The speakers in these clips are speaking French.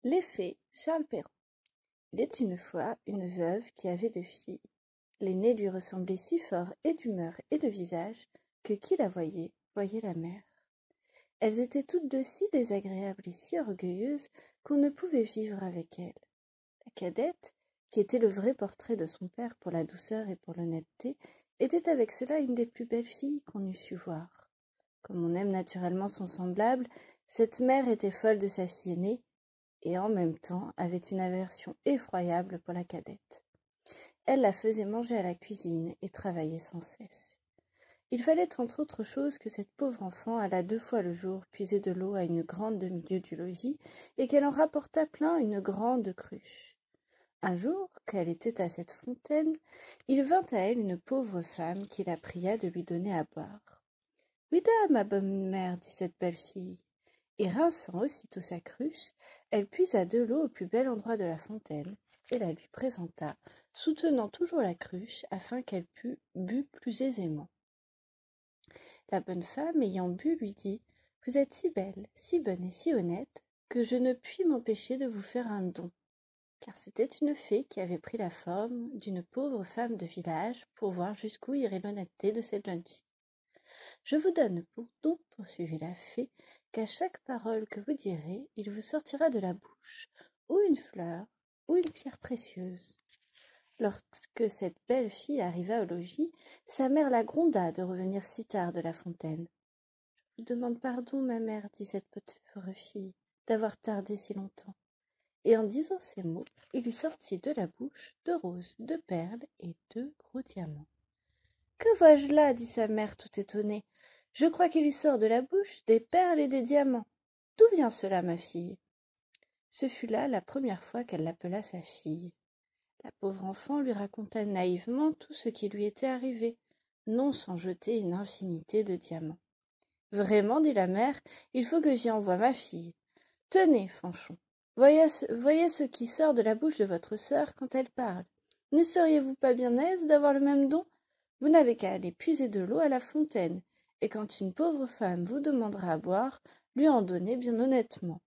Les fées, Charles Perrault. Il est une fois une veuve qui avait 2 filles. L'aînée lui ressemblait si fort et d'humeur et de visage que qui la voyait, voyait la mère. Elles étaient toutes deux si désagréables et si orgueilleuses qu'on ne pouvait vivre avec elles. La cadette, qui était le vrai portrait de son père pour la douceur et pour l'honnêteté, était avec cela une des plus belles filles qu'on eût su voir. Comme on aime naturellement son semblable, cette mère était folle de sa fille aînée, et en même temps avait une aversion effroyable pour la cadette. Elle la faisait manger à la cuisine et travaillait sans cesse. Il fallait entre autres choses que cette pauvre enfant allât 2 fois le jour puiser de l'eau à une grande demi-lieue du logis et qu'elle en rapportât plein une grande cruche. Un jour, qu'elle était à cette fontaine, il vint à elle une pauvre femme qui la pria de lui donner à boire. « Oui, dame, ma bonne mère, dit cette belle fille. » Et rinçant aussitôt sa cruche, elle puisa de l'eau au plus bel endroit de la fontaine et la lui présenta, soutenant toujours la cruche afin qu'elle pût bu plus aisément. La bonne femme, ayant bu, lui dit « Vous êtes si belle, si bonne et si honnête que je ne puis m'empêcher de vous faire un don. » Car c'était une fée qui avait pris la forme d'une pauvre femme de village pour voir jusqu'où irait l'honnêteté de cette jeune fille. Je vous donne pour don, poursuivit la fée, qu'à chaque parole que vous direz, il vous sortira de la bouche ou une fleur ou une pierre précieuse. Lorsque cette belle fille arriva au logis, sa mère la gronda de revenir si tard de la fontaine. « Je vous demande pardon, ma mère, dit cette pauvre fille, d'avoir tardé si longtemps. » Et en disant ces mots, il lui sortit de la bouche 2 roses, 2 perles et 2 gros diamants. « Que vois-je là » dit sa mère tout étonnée. « Je crois qu'il lui sort de la bouche des perles et des diamants. D'où vient cela, ma fille ?» Ce fut là la première fois qu'elle l'appela sa fille. La pauvre enfant lui raconta naïvement tout ce qui lui était arrivé, non sans jeter une infinité de diamants. « Vraiment, dit la mère, il faut que j'y envoie ma fille. Tenez, Fanchon, voyez ce qui sort de la bouche de votre sœur quand elle parle. Ne seriez-vous pas bien aise d'avoir le même don ? Vous n'avez qu'à aller puiser de l'eau à la fontaine, et quand une pauvre femme vous demandera à boire, lui en donner bien honnêtement. »«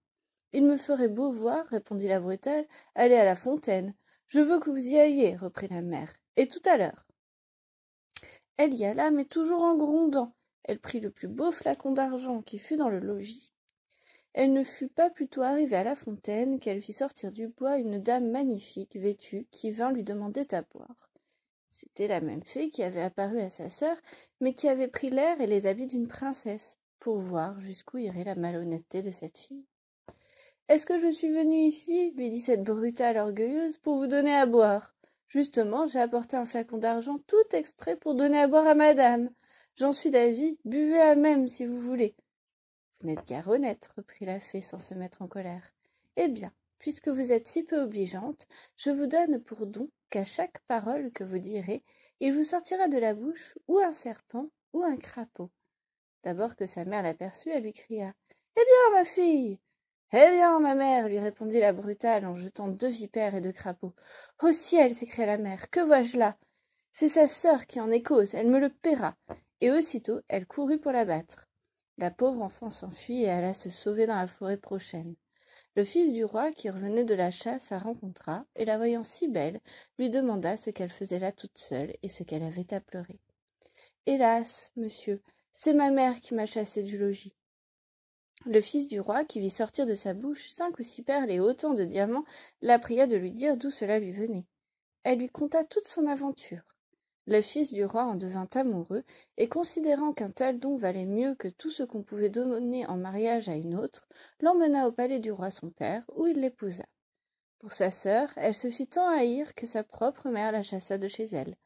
Il me ferait beau voir, répondit la brutale, aller à la fontaine. Je veux que vous y alliez, reprit la mère, et tout à l'heure. Elle y alla, mais toujours en grondant. Elle prit le plus beau flacon d'argent qui fut dans le logis. Elle ne fut pas plutôt arrivée à la fontaine qu'elle vit sortir du bois une dame magnifique, vêtue, qui vint lui demander à boire. C'était la même fée qui avait apparu à sa sœur, mais qui avait pris l'air et les habits d'une princesse, pour voir jusqu'où irait la malhonnêteté de cette fille. « Est-ce que je suis venue ici, lui dit cette brutale orgueilleuse, pour vous donner à boire ? Justement, j'ai apporté un flacon d'argent tout exprès pour donner à boire à madame. J'en suis d'avis, buvez à même si vous voulez. » « Vous n'êtes guère honnête, reprit la fée sans se mettre en colère. Eh bien, puisque vous êtes si peu obligeante, je vous donne pour don qu'à chaque parole que vous direz, il vous sortira de la bouche ou un serpent ou un crapaud. » D'abord que sa mère l'aperçut, elle lui cria « Eh bien, ma fille !»« Eh bien, ma mère !» lui répondit la brutale en jetant 2 vipères et 2 crapauds. « Au ciel !» s'écria la mère. « Que vois-je là ? C'est sa sœur qui en est cause, elle me le paiera. » Et aussitôt, elle courut pour la battre. La pauvre enfant s'enfuit et alla se sauver dans la forêt prochaine. Le fils du roi, qui revenait de la chasse, la rencontra, et la voyant si belle, lui demanda ce qu'elle faisait là toute seule et ce qu'elle avait à pleurer. « Hélas, monsieur, c'est ma mère qui m'a chassée du logis. » Le fils du roi, qui vit sortir de sa bouche 5 ou 6 perles et autant de diamants, la pria de lui dire d'où cela lui venait. Elle lui conta toute son aventure. Le fils du roi en devint amoureux, et considérant qu'un tel don valait mieux que tout ce qu'on pouvait donner en mariage à une autre, l'emmena au palais du roi son père, où il l'épousa. Pour sa sœur, elle se fit tant haïr que sa propre mère la chassa de chez elle,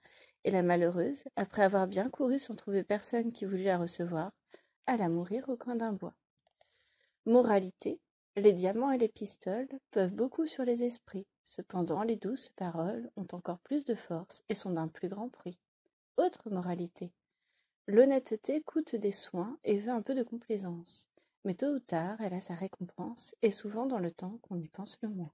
et la malheureuse, après avoir bien couru sans trouver personne qui voulût la recevoir, alla mourir au coin d'un bois. Moralité: les diamants et les pistoles peuvent beaucoup sur les esprits, cependant les douces paroles ont encore plus de force et sont d'un plus grand prix. Autre moralité: l'honnêteté coûte des soins et veut un peu de complaisance, mais tôt ou tard elle a sa récompense, et souvent dans le temps qu'on y pense le moins.